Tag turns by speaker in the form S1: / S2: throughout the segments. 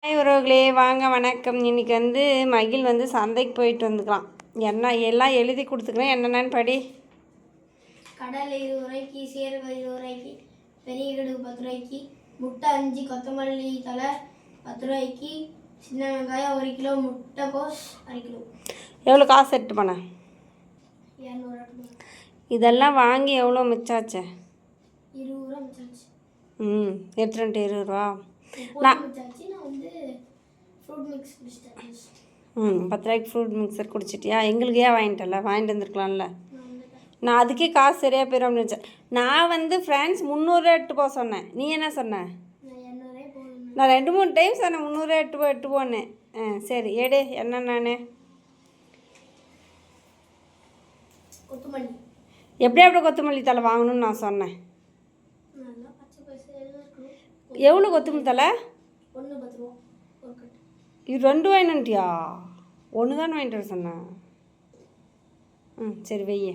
S1: Hi உறவுகளே, வாங்க வணக்கம். இன்றைக்கி மகிழ் சந்தைக்கு போயிட்டு வந்துக்கலாம். எல்லாம் எழுதி கொடுத்துக்கிறேன், என்னென்னு படி.
S2: கடலை 20 ரூபாய்க்கு, சீரகம் 20 ரூபாய்க்கு, பெரிய கடுகு 10 ரூபாய்க்கு, முட்டை 5, கொத்தமல்லி தலை 10 ரூபாய்க்கு, சின்ன வெங்காயம் 1 கிலோ, முட்டைக்கோஸ் 1/2 கிலோ.
S1: எவ்வளோ காசு எடுத்து போனேன்?
S2: 200.
S1: இதெல்லாம் வாங்கி எவ்வளோ மிச்சாச்சு?
S2: 20 ரூபா மிச்சாச்சு.
S1: எடுத்துட்டு 20 ரூபா.
S2: நான் ஃப்ரூட் மிக்ஸ் குடிச்சிட்டேன்.
S1: 10 ரூபாய்க்கு ஃப்ரூட் மிக்சர் குடிச்சிட்டியா? எங்களுக்கு ஏன் வாங்கிட்டல, வாங்கிட்டு வந்துருக்கலாம்ல. நான் அதுக்கே காசு சரியாக போயிடும் அப்படின்னு நினச்சேன். நான் ஃப்ரெண்ட்ஸ் 300 ரூபா எட்டு போக சொன்னேன். நீ என்ன சொன்ன? நான் 2-3 டைம் சொன்னேன் 300 ரூபா எட்டு போனேன். சரி எடு. என்னென்னு எப்படி கொத்தமல்லி தலை வாங்கணும்னு நான் சொன்னேன். எவ்வளோ கொத்தமல்லி தலை?
S2: 10 ரூபா.
S1: இது 2 வாங்கிட்டியா? 1 தானே வாங்கிட்டு வர சொன்னேன். சரி வெய்ய.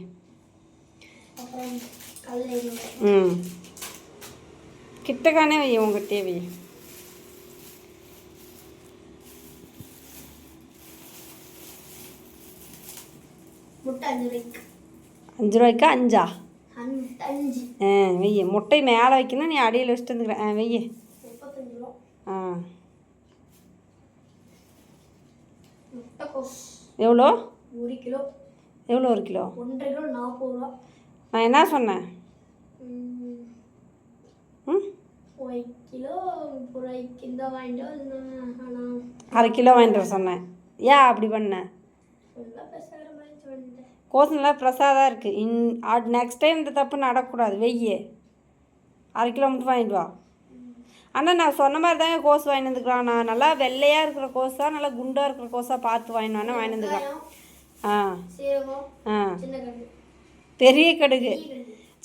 S1: கிட்டக்கானே வெய்ய, உங்ககிட்டே வெய்ய.
S2: முட்டை 5 ரூபாய்க்கு.
S1: 5 ரூபாய்க்கா? 5ஆ?
S2: 5.
S1: வெய்ய. முட்டை மேலே வைக்கணும், நீ அடியில் வச்சுட்டு வந்துக்கிறேன். வெய்ய.
S2: 35 ரூபா.
S1: எவ்வளோ?
S2: 1 கிலோ.
S1: எவ்வளோ 1 கிலோ?
S2: 1.5 கிலோ 40 ரூபா.
S1: நான் என்ன சொன்னேன்?
S2: 1 கிலோ 30 ரூபாய்க்கு இந்த வாங்கிட்டு ஆனால்
S1: 1/2 கிலோ வாங்கிட்டு வர சொன்னேன். ஏன் அப்படி பண்ணேன்? கோஸ் நல்லா பிரசாதாக இருக்குது. நெக்ஸ்ட் டைம் இந்த தப்பு நடக்கக்கூடாது. வெய்ய. 1/2 கிலோ மட்டும் வாங்கிட்டு வா. ஆனால் நான் சொன்ன மாதிரி தாங்க கோஸ் வாங்கிட்டு வந்துக்கலாம். நான் நல்லா வெள்ளையாக இருக்கிற கோஸாக, நல்லா குண்டாக இருக்கிற கோஸாக பார்த்து வாங்கினோன்னா வாங்கிட்டு வந்துக்கலாம். பெரிய கடுகு.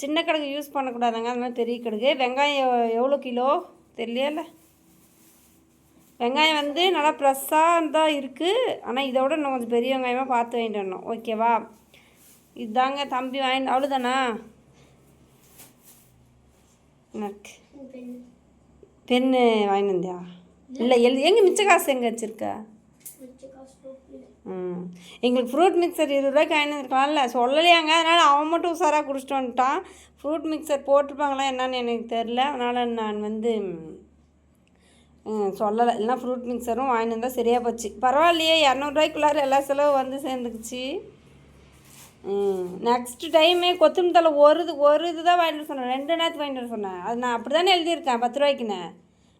S1: சின்ன கடுகு யூஸ் பண்ணக்கூடாதுங்க, அதனால பெரிய கடுகு. வெங்காயம் எவ்வளோ கிலோ தெரியல. வெங்காயம் நல்லா ஃப்ரெஷ்ஷாக தான் இருக்குது. ஆனால் இதை விட இன்னும் கொஞ்சம் பெரிய வெங்காயமாக பார்த்து வாங்கிட்டு வரணும். ஓகேவா? இதுதாங்க தம்பி வாங்கிட்டு. அவ்வளோதானா? எனக்கு பெண்ணு வாங்கிட்டு வந்தியா? இல்லை எங்கே மிச்ச காசு எங்கே வச்சுருக்க? எங்களுக்கு ஃப்ரூட் மிக்சர் 20 ரூபாய்க்கு வாங்கிட்டு வந்துருக்கலாம்ல, சொல்லலையாங்க. அதனால் அவன் மட்டும் உஷாராக குடிச்சிட்டு வந்துட்டான். ஃப்ரூட் மிக்சர் போட்டிருப்பாங்களா என்னன்னு எனக்கு தெரில. அதனால் நான் சொல்லலை. இல்லைனா ஃப்ரூட் மிக்சரும் வாங்கிட்டு வந்தால் சரியாக போச்சு. பரவாயில்லையே, 200 ரூபாய்க்குள்ளார எல்லா செலவும் சேர்ந்துக்குச்சு. நெக்ஸ்ட் டைமே கொத்தமல்லி தலை ஒரு இது தான் வாங்கிட்டு சொன்னேன். 2 நேரத்துக்கு வாங்கிட்டு வர சொன்னேன். அது நான் அப்படி தானே எழுதியிருக்கேன் 10 ரூபாய்க்குன்னு.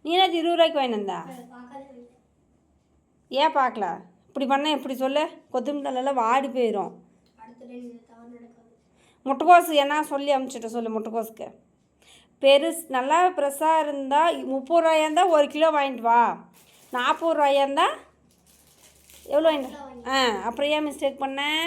S1: நீ நேற்று 20 ரூபாய்க்கு வாங்கிட்டு வந்தா? ஏன் பார்க்கல? இப்படி பண்ணால் எப்படி சொல்லு? கொத்தமல்லி தலையெல்லாம் வாடி போயிடும். முட்டைக்கோசு என்ன சொல்லி அனுப்பிச்சிட்ட சொல்லு. முட்டைக்கோசுக்கு நல்லா ஃப்ரெஷ்ஷாக இருந்தால் 30 ரூபாயா இருந்தால் 1 கிலோ வாங்கிட்டு வா. 40 ரூபாயா இருந்தால் எவ்வளோ வாங்கிட்டு? அப்புறம் ஏன் மிஸ்டேக் பண்ணேன்?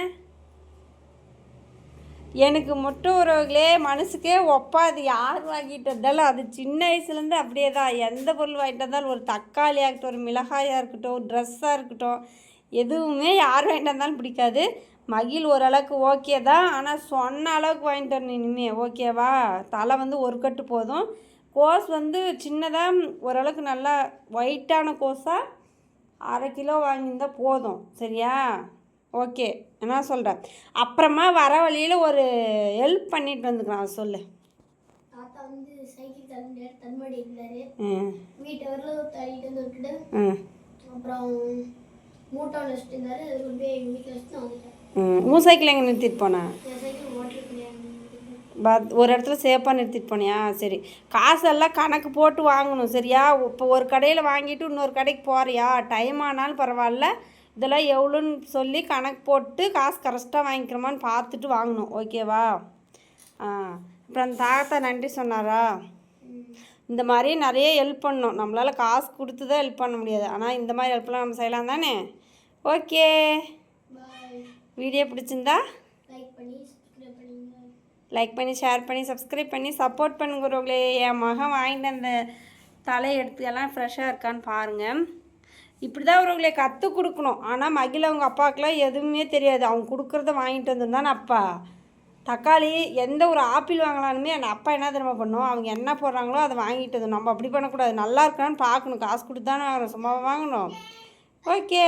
S1: எனக்கு முட்டை உறவுகளே மனசுக்கே ஒப்பாது. யார் வாங்கிட்டு வந்தாலும் அது சின்ன வயசுலேருந்து அப்படியே தான். எந்த பொருள் வாங்கிட்டு வந்தாலும், ஒரு தக்காளி ஆகட்டும், ஒரு மிளகாயாக இருக்கட்டும், ஒரு ட்ரெஸ்ஸாக இருக்கட்டும், எதுவுமே யார் வாங்கிட்டு வந்தாலும் பிடிக்காது. மகிழ் ஓரளவுக்கு ஓகே தான். ஆனால் சொன்ன அளவுக்கு வாங்கிட்டு வரணும் இனிமேல். ஓகேவா? தலை 1 கட்டு போதும். கோஸ் சின்னதாக ஓரளவுக்கு நல்லா ஒயிட்டான கோஸாக 1/2 கிலோ வாங்கியிருந்தால் போதும். சரியா? ஓகே. என்ன சொல்கிறேன்? அப்புறமா வர வழியில் ஒரு ஹெல்ப் பண்ணிட்டு வந்துக்கலாம். சொல்லு.
S2: தாத்தா சைக்கிள் தள்ளுமாடி இருந்தாரு. வீட்டை வரல தள்ளிட்டு விட்டுட்டு அப்புறம் மூட்டை வச்சுட்டு இருந்தாரு. அது கொண்டு போய் எங்கள் வீட்டில் வச்சுட்டு வந்துட்டேன்.
S1: உன் சைக்கிள் எங்கே நிறுத்திட்டு போனேன்?
S2: என் சைக்கிள் ஓட்டிட்டு
S1: ஒரு இடத்துல சேஃபாக நிறுத்திட்டு போனியா? சரி. காசெல்லாம் கணக்கு போட்டு வாங்கணும். சரியா? இப்போ ஒரு கடையில் வாங்கிட்டு இன்னொரு கடைக்கு போகிறியா? டைம் ஆனாலும் பரவாயில்ல, இதெல்லாம் எவ்வளோன்னு சொல்லி கணக்கு போட்டு காசு கரெக்டாக வாங்கிக்கிறோமான்னு பார்த்துட்டு வாங்கணும். ஓகேவா? அப்புறம் அந்த தாத்தா நன்றி சொன்னாரா? இந்த மாதிரி நிறைய ஹெல்ப் பண்ணணும். நம்மளால் காசு கொடுத்து தான் ஹெல்ப் பண்ண முடியாது. ஆனால் இந்த மாதிரி ஹெல்ப்லாம் நம்ம செய்யலாம் தானே? ஓகே. வீடியோ பிடிச்சிருந்தா லைக் பண்ணி ஷேர் பண்ணி சப்ஸ்கிரைப் பண்ணி சப்போர்ட் பண்ணுங்கிறவங்களே. என் மகன் வாங்கிட்டு அந்த தலையை எடுத்து எல்லாம் ஃப்ரெஷ்ஷாக இருக்கான்னு பாருங்கள். இப்படி தான் அவர்களே கற்றுக் கொடுக்கணும். ஆனால் மகிழ் அவங்க அப்பாவுக்குலாம் எதுவுமே தெரியாது. அவங்க கொடுக்குறத வாங்கிட்டு வந்திருந்தான் அப்பா. தக்காளி எந்த ஒரு ஆப்பிள் வாங்கலானுமே அந்த அப்பா என்ன தெரியுமா பண்ணும், அவங்க என்ன போடுறாங்களோ அதை வாங்கிட்டது. நம்ம அப்படி பண்ணக்கூடாது, நல்லா இருக்கான்னு பார்க்கணும். காசு கொடுத்து தானே சும்மா வாங்கணும். ஓகே.